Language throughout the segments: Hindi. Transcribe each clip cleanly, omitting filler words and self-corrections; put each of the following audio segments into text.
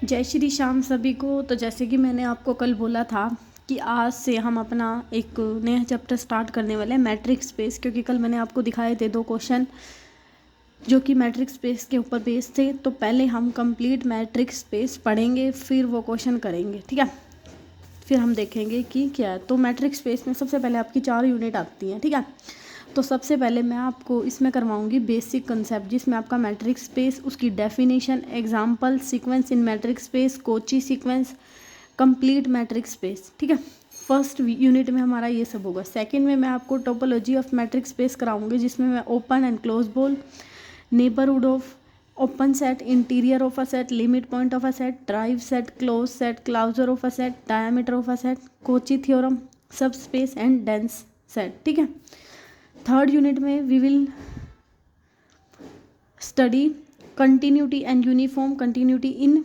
जय श्री श्याम सभी को। तो जैसे कि मैंने आपको कल बोला था कि आज से हम अपना एक नया चैप्टर स्टार्ट करने वाले हैं, मैट्रिक्स स्पेस। क्योंकि कल मैंने आपको दिखाए थे 2 क्वेश्चन जो कि मैट्रिक्स स्पेस के ऊपर बेस्ड थे। तो पहले हम कंप्लीट मैट्रिक्स स्पेस पढ़ेंगे, फिर वो क्वेश्चन करेंगे, ठीक है। फिर हम देखेंगे कि क्या है। तो मैट्रिक्स स्पेस में सबसे पहले आपकी 4 यूनिट आती हैं, ठीक है। तो सबसे पहले मैं आपको इसमें करवाऊंगी बेसिक कंसेप्ट, जिसमें आपका मैट्रिक्स स्पेस, उसकी definition, example, sequence in matrix space, Kochi sequence, complete matrix space, ठीक है। फर्स्ट यूनिट में हमारा ये सब होगा। सेकंड में मैं आपको टोपोलॉजी ऑफ मैट्रिक्स स्पेस कराऊंगी, जिसमें मैं open and close ball, neighbourhood of open set, interior of a set, limit point of a set, derived set, close set, closure of a set, diameter of a set, Cauchy theorem, subspace and dense set, ठीक है। थर्ड यूनिट में we will study continuity and uniform continuity in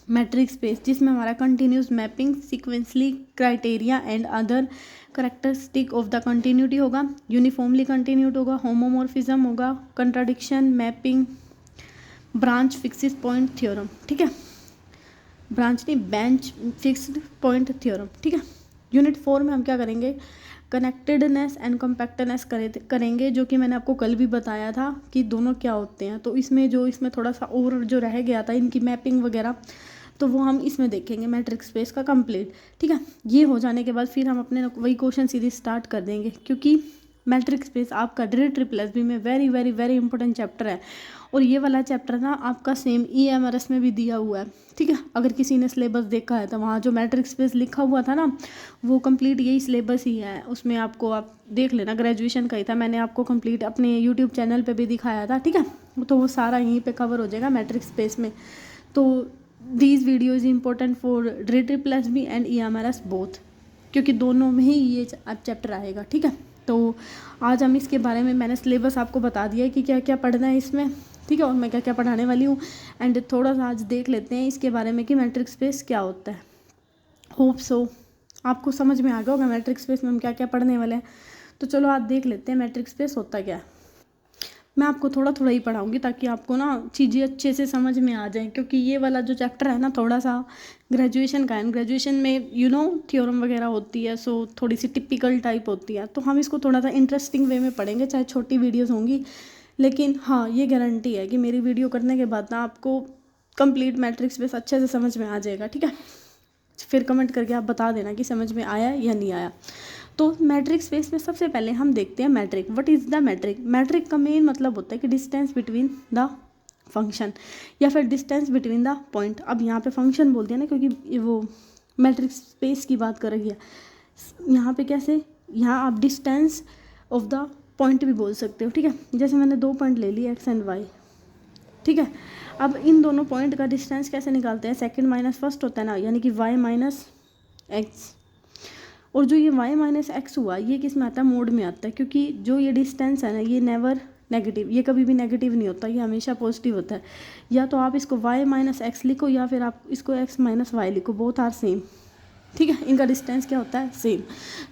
matrix space, जिसमें हमारा continuous mapping, sequentially criteria and other characteristic of the continuity होगा। यूनिफॉर्मली कंटिन्यूट होगा, होमोमॉर्फिज्म होगा, contradiction, mapping, branch fixed point theorem, ठीक है। ब्रांच नहीं, बेंच फिक्स्ड पॉइंट थ्योरम, ठीक है। यूनिट 4 में हम क्या करेंगे, कनेक्टेडनेस एंड कॉम्पैक्टनेस करेंगे, जो कि मैंने आपको कल भी बताया था कि दोनों क्या होते हैं। तो इसमें थोड़ा सा और जो रह गया था इनकी मैपिंग वगैरह, तो वो हम इसमें देखेंगे मैट्रिक्स स्पेस का कंप्लीट, ठीक है। ये हो जाने के बाद फिर हम अपने वही क्वेश्चन सीरीज स्टार्ट कर देंगे, क्योंकि मैट्रिक्स स्पेस आपका DREE में very very very important chapter है। और ये वाला चैप्टर ना आपका सेम EMRS में भी दिया हुआ है, ठीक है। अगर किसी ने सिलेबस देखा है तो वहाँ जो मैट्रिक्स स्पेस लिखा हुआ था ना, वो कंप्लीट यही सिलेबस ही है। उसमें आपको आप देख लेना, ग्रेजुएशन का ही था। मैंने आपको कंप्लीट अपने यूट्यूब चैनल पे भी दिखाया था, ठीक है। तो वो सारा यहीं पे कवर हो जाएगा मैट्रिक्स स्पेस में। तो these video is important for DREE and EMRS both, क्योंकि दोनों में ही ये चैप्टर आएगा, ठीक है। तो आज हम इसके बारे में, मैंने सिलेबस आपको बता दिया है कि क्या क्या पढ़ना है इसमें, ठीक है, और मैं क्या क्या पढ़ाने वाली हूँ। एंड थोड़ा सा आज देख लेते हैं इसके बारे में कि मैट्रिक्स स्पेस क्या होता है। होप सो आपको समझ में आ गया होगा मैट्रिक्स स्पेस में हम क्या क्या पढ़ने वाले हैं। तो चलो आज देख लेते हैं मैट्रिक्स स्पेस होता क्या है। मैं आपको थोड़ा थोड़ा ही पढ़ाऊंगी ताकि आपको ना चीज़ें अच्छे से समझ में आ जाएं, क्योंकि ये वाला जो चैप्टर है ना थोड़ा सा ग्रेजुएशन का है। ग्रेजुएशन में थ्योरम वगैरह होती है, सो थोड़ी सी टिपिकल टाइप होती है। तो हम इसको थोड़ा सा इंटरेस्टिंग वे में पढ़ेंगे, चाहे छोटी वीडियोज़ होंगी, लेकिन हाँ ये गारंटी है कि मेरी वीडियो करने के बाद ना आपको कंप्लीट मैट्रिक्स स्पेस अच्छे से समझ में आ जाएगा, ठीक है। फिर कमेंट करके आप बता देना कि समझ में आया या नहीं आया। तो मैट्रिक स्पेस में सबसे पहले हम देखते हैं metric. What is the metric. Metric का मेन मतलब होता है कि डिस्टेंस बिटवीन द फंक्शन, या फिर डिस्टेंस बिटवीन द पॉइंट। अब यहाँ पे फंक्शन बोल दिया ना, क्योंकि वो मैट्रिक स्पेस की बात कर रही है। यहाँ पे कैसे, यहाँ आप डिस्टेंस ऑफ द पॉइंट भी बोल सकते हो, ठीक है। जैसे मैंने 2 पॉइंट ले लिए X एंड Y, ठीक है। अब इन दोनों पॉइंट का डिस्टेंस कैसे निकालते हैं, सेकंड माइनस फर्स्ट होता है ना, यानी कि y माइनस एक्स। और जो ये y माइनस एक्स हुआ, ये किस में आता है, मोड में आता है, क्योंकि जो ये डिस्टेंस है ना, ये नेवर नेगेटिव, ये कभी भी नेगेटिव नहीं होता, ये हमेशा पॉजिटिव होता है। या तो आप इसको y माइनस एक्स लिखो, या फिर आप इसको x माइनस वाई लिखो, बोथ आर सेम, ठीक है। इनका डिस्टेंस क्या होता है, सेम।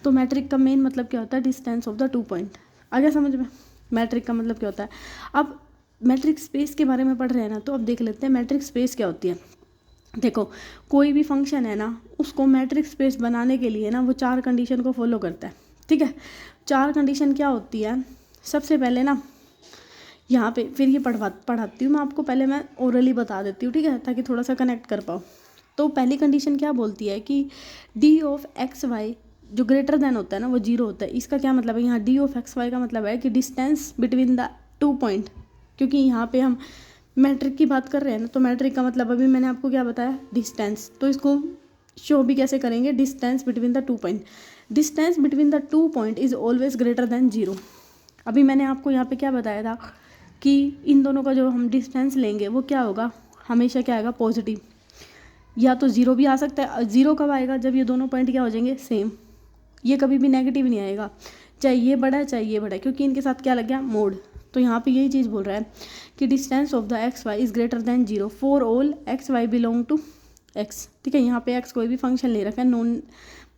तो मैट्रिक का मेन मतलब क्या होता है, डिस्टेंस ऑफ द 2 पॉइंट। आ गया समझ में मैट्रिक का मतलब क्या होता है। अब मैट्रिक स्पेस के बारे में पढ़ रहे हैं ना, तो अब देख लेते हैं मैट्रिक स्पेस क्या होती है। देखो, कोई भी फंक्शन है ना, उसको मैट्रिक स्पेस बनाने के लिए ना वो 4 कंडीशन को फॉलो करता है, ठीक है। 4 कंडीशन क्या होती है, सबसे पहले ना यहाँ पे, फिर ये पढ़ाती हूँ मैं आपको, पहले मैं ओरली बता देती हूँ, ठीक है, ताकि थोड़ा सा कनेक्ट कर पाओ। तो पहली कंडीशन क्या बोलती है कि डी ऑफ एक्स वाई जो ग्रेटर देन होता है ना, वो 0 होता है। इसका क्या मतलब है, यहाँ डी ऑफ एक्स वाई का मतलब है कि डिस्टेंस बिटवीन द 2 पॉइंट, क्योंकि यहाँ पे हम मैट्रिक की बात कर रहे हैं ना, तो मैट्रिक का मतलब अभी मैंने आपको क्या बताया, डिस्टेंस। तो इसको शो भी कैसे करेंगे, distance between the 2 point. Distance between the 2 point is always greater than 0। अभी मैंने आपको यहाँ पे क्या बताया था कि इन दोनों का जो हम डिस्टेंस लेंगे वो क्या होगा, हमेशा क्या आएगा, पॉजिटिव। या तो 0 भी आ सकता है। 0 कब आएगा, जब ये दोनों पॉइंट क्या हो जाएंगे, सेम। ये कभी भी नेगेटिव नहीं आएगा, चाहे ये बड़ा है चाहे ये बड़ा है, क्योंकि इनके साथ क्या लग गया, मोड। तो यहाँ पे यही चीज़ बोल रहा है कि distance of the x y is greater than 0 for all x y belong to x, ठीक है। यहाँ पे एक्स कोई भी फंक्शन ले रखा है, नॉन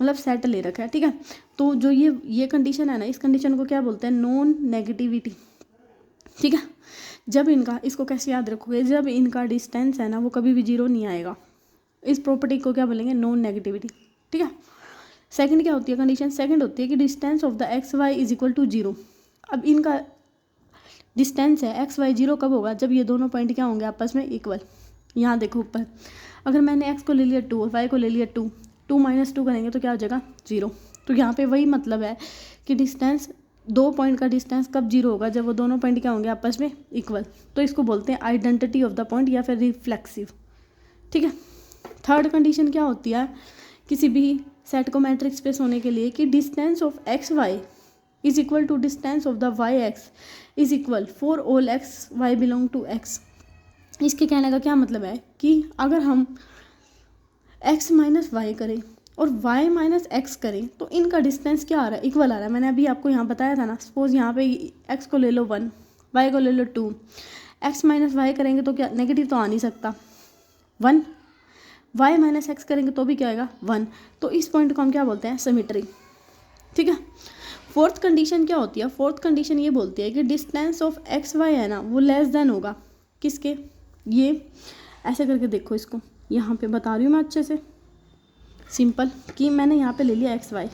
मतलब सेट ले रखा है, ठीक है। तो जो ये कंडीशन है ना, इस कंडीशन को क्या बोलते हैं, नॉन नेगेटिविटी, ठीक है। जब इनका, इसको कैसे याद रखोगे, जब इनका डिस्टेंस है ना वो कभी भी जीरो नहीं आएगा। इस प्रॉपर्टी को क्या बोलेंगे, नॉन नेगेटिविटी। ठीक है। सेकंड क्या होती है कंडीशन, सेकंड होती है कि distance of the x y is equal to zero. अब इनका डिस्टेंस है एक्स वाई जीरो कब होगा, जब ये दोनों पॉइंट क्या होंगे आपस में इक्वल। यहाँ देखो ऊपर, अगर मैंने एक्स को ले लिया 2 और वाई को ले लिया 2, 2 - 2 करेंगे तो क्या हो जाएगा 0। तो यहाँ पे वही मतलब है कि डिस्टेंस, दो पॉइंट का डिस्टेंस कब जीरो होगा, जब वो दोनों पॉइंट क्या होंगे आपस में इक्वल। तो इसको बोलते हैं आइडेंटिटी ऑफ द पॉइंट या फिर रिफ्लेक्सिव। ठीक है। थर्ड कंडीशन क्या होती है किसी भी सेट को मैट्रिक स्पेस होने के लिए, कि distance of x y is equal to distance of the y x is equal for all x y belong to x. इसके कहने का क्या मतलब है कि अगर हम x माइनस वाई करें और y माइनस एक्स करें तो इनका डिस्टेंस क्या आ रहा है, इक्वल आ रहा है। मैंने अभी आपको यहाँ बताया था ना, सपोज यहाँ पे x को ले लो 1, y को ले लो 2, x माइनस वाई करेंगे तो क्या, नेगेटिव तो आ नहीं सकता 1, y माइनस एक्स करेंगे तो भी क्या आएगा 1। तो इस पॉइंट को हम क्या बोलते हैं, सिमेट्री। ठीक है। फोर्थ कंडीशन क्या होती है, फोर्थ कंडीशन ये बोलती है कि डिस्टेंस ऑफ एक्स वाई है ना वो लेस देन होगा किसके, ये ऐसे करके देखो इसको, यहाँ पे बता रही हूँ मैं अच्छे से सिंपल, कि मैंने यहाँ पे ले लिया एक्स वाई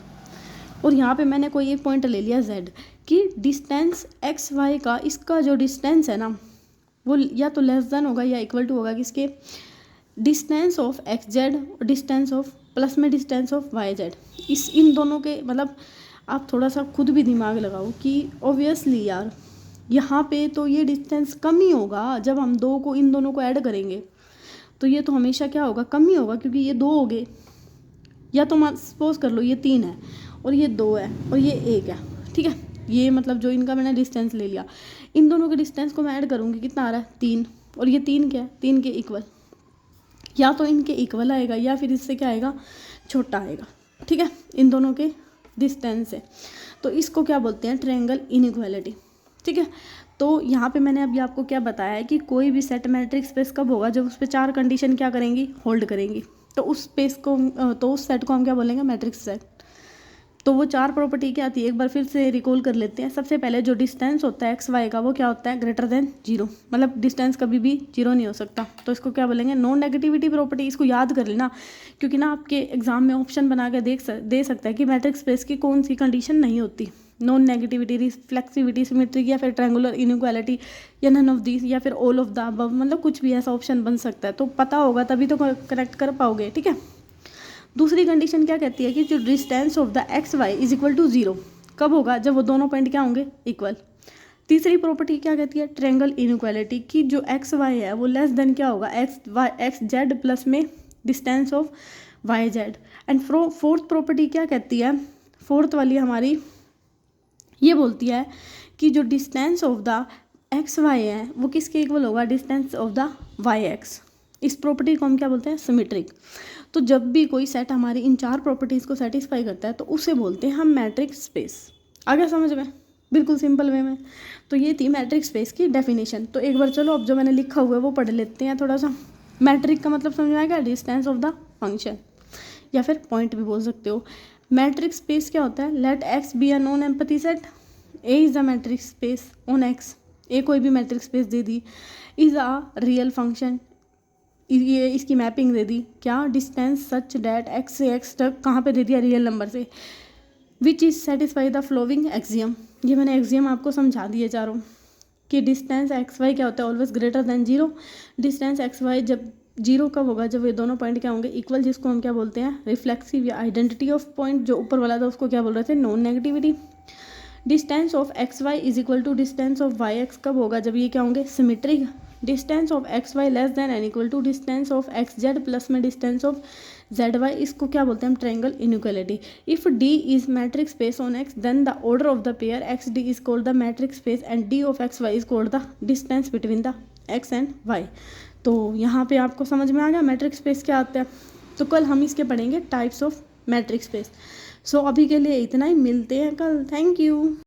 और यहाँ पे मैंने कोई एक पॉइंट ले लिया जेड, कि डिस्टेंस एक्स वाई का, इसका जो डिस्टेंस है ना वो या तो लेस देन होगा या इक्वल टू होगा किसके, डिस्टेंस ऑफ एक्स जेड और डिस्टेंस ऑफ प्लस में डिस्टेंस ऑफ वाई जेड। इन दोनों के मतलब आप थोड़ा सा खुद भी दिमाग लगाओ कि ऑब्वियसली यार यहाँ पे तो ये डिस्टेंस कम ही होगा, जब हम दो को, इन दोनों को ऐड करेंगे तो ये तो हमेशा क्या होगा, कम ही होगा, क्योंकि ये 2 हो गए, या तो सपोज कर लो ये 3 है और ये 2 है और ये 1 है। ठीक है। ये मतलब जो इनका मैंने डिस्टेंस ले लिया, इन दोनों के डिस्टेंस को मैं ऐड करूँगी, कितना आ रहा है 3, और ये 3 क्या है, 3 के इक्वल, या तो इनके इक्वल आएगा या फिर इससे क्या आएगा, छोटा आएगा। ठीक है। इन दोनों के डिस्टेंस है, तो इसको क्या बोलते हैं, ट्रायंगल इनइक्वालिटी। ठीक है। तो यहाँ पे मैंने अभी आपको क्या बताया है कि कोई भी सेट मैट्रिक स्पेस कब होगा, जब उस पर 4 कंडीशन क्या करेंगी, होल्ड करेंगी। तो उस स्पेस को, तो उस सेट को हम क्या बोलेंगे, मैट्रिक्स सेट। तो वो 4 प्रॉपर्टी क्या आती है, एक बार फिर से रिकॉल कर लेते हैं। सबसे पहले जो डिस्टेंस होता है एक्स वाई का वो क्या होता है, ग्रेटर देन 0, मतलब डिस्टेंस कभी भी 0 नहीं हो सकता। तो इसको क्या बोलेंगे, नॉन नेगेटिविटी प्रॉपर्टी। इसको याद कर लेना, क्योंकि ना आपके एग्जाम में ऑप्शन बना के दे सकता है कि मैट्रिक्स स्पेस की कौन सी कंडीशन नहीं होती, नॉन नेगेटिविटी, रिफ्लेक्सिविटी, सिमेट्रिक, या फिर ट्रायंगुलर इनइक्वालिटी, या नन ऑफ दिस, या फिर ऑल ऑफ द अबव, मतलब कुछ भी ऐसा ऑप्शन बन सकता है। तो पता होगा तभी तो करेक्ट कर पाओगे। ठीक है। दूसरी कंडीशन क्या कहती है कि जो distance of the x y is equal to 0 कब होगा, जब वो दोनों पॉइंट क्या होंगे, इक्वल। तीसरी प्रॉपर्टी क्या कहती है, ट्रायंगल इनइक्वालिटी, की जो एक्स वाई है वो लेस देन क्या होगा, एक्स जेड प्लस में distance of y z. And fourth property क्या कहती है, फोर्थ वाली हमारी ये बोलती है कि जो distance of the x y है वो किसके इक्वल होगा, distance of the y x. इस प्रॉपर्टी को हम क्या बोलते हैं, सिमेट्रिक। तो जब भी कोई सेट हमारी इन 4 प्रॉपर्टीज़ को सेटिस्फाई करता है तो उसे बोलते हैं हम मैट्रिक स्पेस। आ गया समझ में, बिल्कुल सिंपल वे में। तो ये थी मैट्रिक स्पेस की डेफिनेशन। तो एक बार चलो अब जो मैंने लिखा हुआ है वो पढ़ लेते हैं थोड़ा सा। मैट्रिक का मतलब समझ में आएगा, डिस्टेंस ऑफ द फंक्शन या फिर पॉइंट भी बोल सकते हो। मैट्रिक स्पेस क्या होता है, let X be a non empty set, A is the metric space on X. A कोई भी मैट्रिक स्पेस दे दी, इज़ अ रियल फंक्शन, ये इसकी मैपिंग दे दी क्या, डिस्टेंस सच डैट एक्स से एक्स तक कहाँ पे दे दिया, रियल नंबर से, which is satisfy the following axiom. ये मैंने एक्सियम आपको समझा दिए चारों, कि डिस्टेंस एक्स वाई क्या होता है, always greater than 0। Distance x y जब 0 कब होगा, जब ये दोनों पॉइंट क्या होंगे, इक्वल, जिसको हम क्या बोलते हैं, रिफ्लेक्सिव या आइडेंटिटी ऑफ पॉइंट। जो ऊपर वाला था उसको क्या बोल रहे थे, non negativity. Distance of x y is equal to distance of y x कब होगा, जब ये क्या होंगे, symmetric. Distance of x y less than and equal to distance of x z plus में डिस्टेंस ऑफ जेड वाई। इसको क्या बोलते हैं हम, triangle inequality. If d is metric space on x then the order of the pair x d is called the metric space and d of x y is called the distance between the x and y. तो यहाँ पे आपको समझ में आ गया मैट्रिक स्पेस क्या आता है। तो कल हम इसके पढ़ेंगे टाइप्स ऑफ मैट्रिक स्पेस। सो अभी के लिए इतना ही, मिलते हैं कल। Thank you.